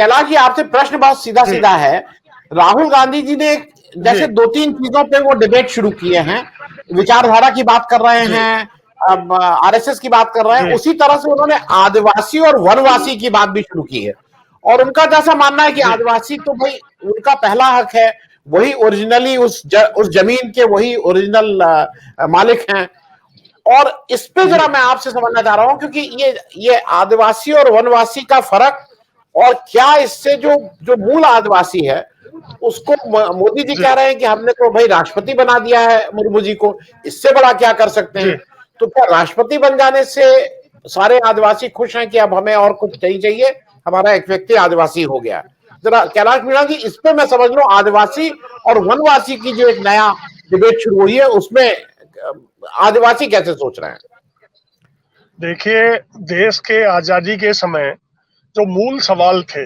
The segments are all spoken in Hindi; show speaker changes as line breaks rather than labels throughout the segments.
कैलाश जी, आपसे प्रश्न बहुत सीधा सीधा है। राहुल गांधी जी ने जैसे दो तीन चीजों पे वो डिबेट शुरू किए हैं, विचारधारा की बात कर रहे हैं, अब आरएसएस की बात कर रहे हैं, उसी तरह से उन्होंने आदिवासी और वनवासी की बात भी शुरू की है। और उनका जैसा मानना है कि आदिवासी तो भाई उनका पहला हक है, वही ओरिजिनली उस जमीन के वही ओरिजिनल मालिक हैं। और इस पे जरा मैं आपसे समझना चाह रहा हूं, क्योंकि ये आदिवासी और वनवासी का फर्क, और क्या इससे जो जो मूल आदिवासी है उसको मोदी जी कह रहे हैं कि हमने तो भाई राष्ट्रपति बना दिया है मुर्मू जी को, इससे बड़ा क्या कर सकते हैं? तो क्या राष्ट्रपति बन जाने से सारे आदिवासी खुश हैं कि अब हमें और कुछ नहीं चाहिए, हमारा एक व्यक्ति आदिवासी हो गया? जरा कैलाश मीणा जी, इस पे मैं समझ लूं आदिवासी और वनवासी की जो एक नया डिबेट शुरू हुई है, उसमें आदिवासी कैसे सोच रहे हैं?
देखिए, देश के आजादी के समय जो मूल सवाल थे,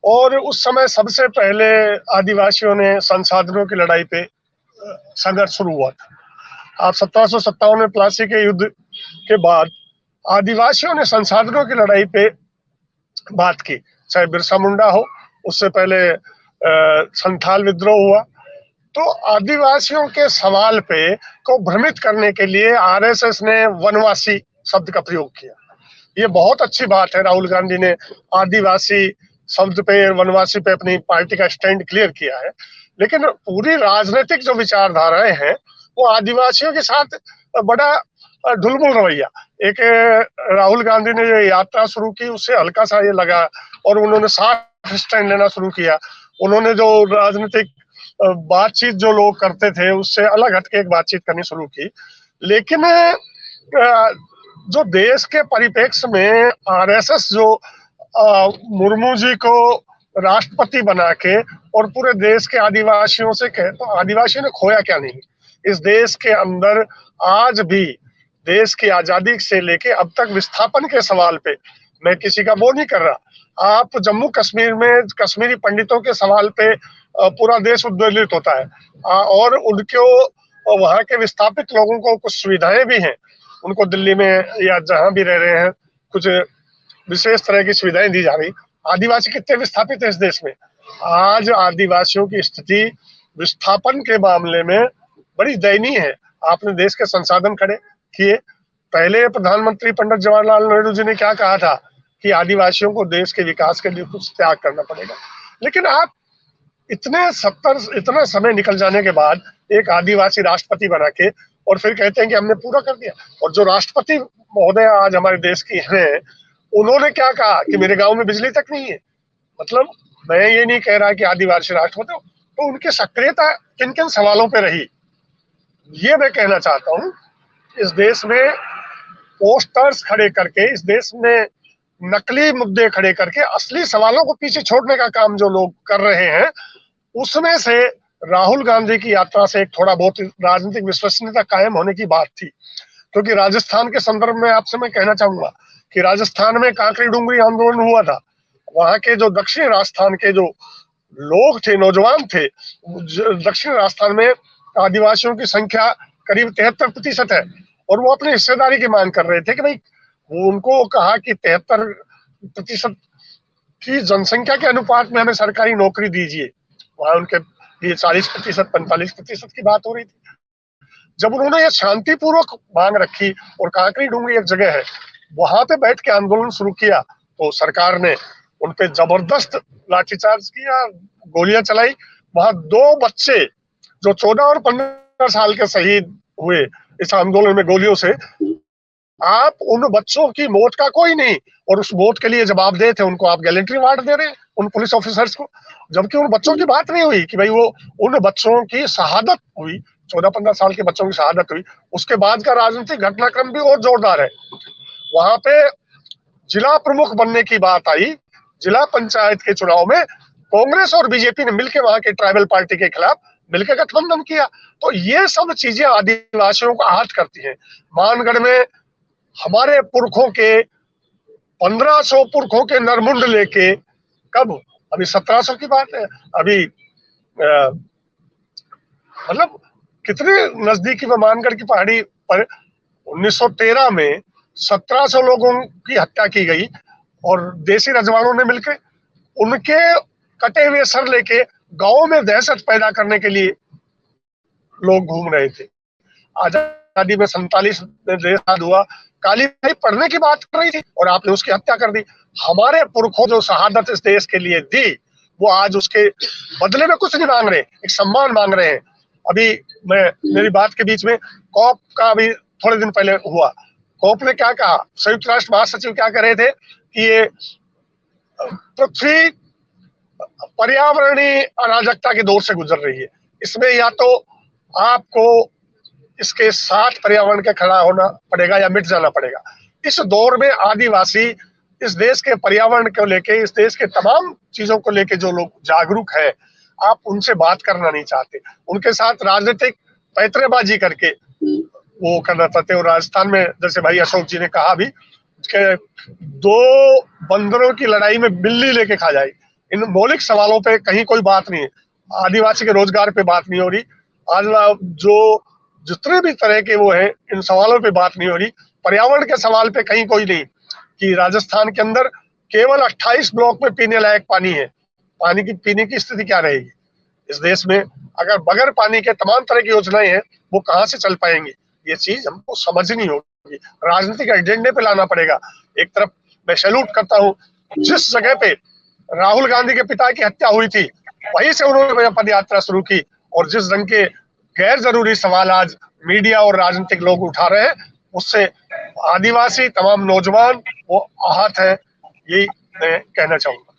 और उस समय सबसे पहले आदिवासियों ने संसाधनों की लड़ाई पे संघर्ष शुरू हुआ था। आप 1757 में प्लासी के युद्ध के बाद आदिवासियों ने संसाधनों की लड़ाई पे बात की, चाहे बिरसा मुंडा हो, उससे पहले संथाल विद्रोह हुआ। तो आदिवासियों के सवाल पे को भ्रमित करने के लिए आरएसएस ने वनवासी शब्द का प्रयोग किया। ये बहुत अच्छी बात है, राहुल गांधी ने आदिवासी शब्द पे, वनवासी पे अपनी पार्टी का स्टैंड क्लियर किया है। लेकिन पूरी राजनीतिक जो विचारधाराएं हैं वो आदिवासियों के साथ बड़ा ढुलमुल रवैया। एक राहुल गांधी ने जो यात्रा शुरू की उससे हल्का सा ये लगा, और उन्होंने साफ स्टैंड लेना शुरू किया। उन्होंने जो राजनीतिक बातचीत जो लोग करते थे उससे अलग हटके एक बातचीत करनी शुरू की। लेकिन जो देश के परिप्रेक्ष्य में आरएसएस जो मुर्मू जी को राष्ट्रपति बना के और पूरे देश के आदिवासियों से कहे, तो आदिवासियों ने खोया क्या नहीं? इस देश के अंदर आज भी देश की आजादी से लेके अब तक विस्थापन के सवाल पे मैं किसी का वो नहीं कर रहा। आप जम्मू कश्मीर में कश्मीरी पंडितों के सवाल पे पूरा देश उद्वेलित होता है, और उनको वहां के विस्थापित लोगों को कुछ सुविधाएं भी हैं, उनको दिल्ली में या जहां भी रह रहे हैं कुछ विशेष तरह की सुविधाएं दी जा रही। आदिवासी कितने विस्थापित है इस देश में? आज आदिवासियों की स्थिति विस्थापन के मामले में बड़ी दयनीय है। आपने देश के संसाधन खड़े किए। पहले प्रधानमंत्री पंडित जवाहरलाल नेहरू जी ने क्या कहा था कि आदिवासियों को देश के विकास के लिए कुछ त्याग करना पड़ेगा। लेकिन आप इतना समय निकल जाने के बाद एक आदिवासी राष्ट्रपति बना के और फिर कहते हैं कि हमने पूरा कर दिया। और जो राष्ट्रपति महोदय आज हमारे देश की हैं, उन्होंने क्या कहा कि मेरे गांव में बिजली तक नहीं है। मतलब मैं ये नहीं कह रहा कि आदिवासी राष्ट्रपति हो, तो उनकी सक्रियता किन किन सवालों पे रही, ये मैं कहना चाहता हूँ। इस देश में पोस्टर्स खड़े करके, इस देश में नकली मुद्दे खड़े करके असली सवालों को पीछे छोड़ने का काम जो लोग कर रहे हैं, उसमें से राहुल गांधी की यात्रा से एक थोड़ा बहुत राजनीतिक विश्वसनीयता कायम होने की बात थी। क्योंकि राजस्थान के संदर्भ में आपसे मैं कहना चाहूंगा कि राजस्थान में कांकरी डूंगरी आंदोलन हुआ था। वहां के जो दक्षिण राजस्थान के जो लोग थे, नौजवान थे, दक्षिण राजस्थान में आदिवासियों की संख्या करीब 73% है, और वो अपनी हिस्सेदारी की मांग कर रहे थे कि भाई वो उनको कहा कि 73% की जनसंख्या के अनुपात में हमें सरकारी नौकरी दीजिए। वहां उनके लिए 40%, 45% की बात हो रही थी। जब उन्होंने ये शांतिपूर्वक मांग रखी, और कांकरी डूंगरी एक जगह है, वहां पे बैठ के आंदोलन शुरू किया, तो सरकार ने उनपे जबरदस्त लाठीचार्ज किया, गोलियां चलाई। वहां 2 बच्चे जो 14 और 15 साल के शहीद हुए इस आंदोलन में गोलियों से। आप उन बच्चों की मौत का कोई नहीं, और उस मौत के लिए जवाबदेह थे, उनको आप गैलेंट्री अवार्ड दे रहे हैं उन पुलिस ऑफिसर्स को, जबकि उन बच्चों की बात नहीं हुई कि भाई वो उन बच्चों की शहादत हुई, 14-15 साल के बच्चों की शहादत हुई। उसके बाद का राजनीतिक घटनाक्रम भी और जोरदार है। वहां पे जिला प्रमुख बनने की बात आई, जिला पंचायत के चुनाव में कांग्रेस और बीजेपी ने मिलकर वहां के ट्राइबल पार्टी के खिलाफ मिलकर गठबंधन किया। तो ये सब चीजें आदिवासियों को आहत करती हैं। मानगढ़ में हमारे पुरखों के 1500 पुरखों के नरमुंड लेके, कब, अभी 1700 की बात है, अभी मतलब कितने नजदीकी में मानगढ़ की पहाड़ी पर 1913 में 1700 लोगों की हत्या की गई, और देसी रजवाड़ों ने मिलकर उनके कटे हुए सर लेके गांव में दहशत पैदा करने के लिए लोग घूम रहे थे। आजादी में 47 में देश आजाद हुआ, काली भाई पढ़ने की बात कर रही थी और आपने उसकी हत्या कर दी। हमारे पुरखों जो शहादत इस देश के लिए दी, वो आज उसके बदले में कुछ नहीं मांग रहे, एक सम्मान मांग रहे हैं। अभी मेरी बात के बीच में कॉप का भी थोड़े दिन पहले हुआ, कॉप ने क्या कहा, संयुक्त राष्ट्र महासचिव क्या कह रहे थे कि ये पृथ्वी पर्यावरणीय अराजकता के दौर से गुजर रही है, इसमें या तो आपको इसके साथ पर्यावरण के खड़ा होना पड़ेगा या मिट जाना पड़ेगा। इस दौर में आदिवासी इस देश के पर्यावरण को लेके, इस देश के तमाम चीजों को लेके जो लोग जागरूक है, आप उनसे बात करना नहीं चाहते, उनके साथ राजनीतिक पैतरेबाजी करके वो करना चाहते। और राजस्थान में जैसे भाई अशोक जी ने कहा भी कि 2 बंदरों की लड़ाई में बिल्ली लेके खा जाए, इन मौलिक सवालों पे कहीं कोई बात नहीं है। आदिवासी के रोजगार पे बात नहीं हो रही, आज जो जितने भी तरह के वो है, इन सवालों पे बात नहीं हो रही। पर्यावरण के सवाल पे कहीं कोई नहीं कि राजस्थान के अंदर केवल 28 ब्लॉक में पीने लायक पानी है। पानी की पीने की स्थिति क्या रहेगी इस देश में, अगर बगैर पानी के तमाम तरह की योजनाएं हैं, वो कहाँ से चल पाएंगी? ये चीज हमको समझनी होगी, राजनीतिक एजेंडे पे लाना पड़ेगा। एक तरफ मैं सैल्यूट करता हूँ, जिस जगह पे राहुल गांधी के पिता की हत्या हुई थी, वहीं से उन्होंने पद यात्रा शुरू की, और जिस रंग के गैर जरूरी सवाल आज मीडिया और राजनीतिक लोग उठा रहे हैं, उससे आदिवासी तमाम नौजवान वो आहत है, यही मैं कहना चाहूंगा।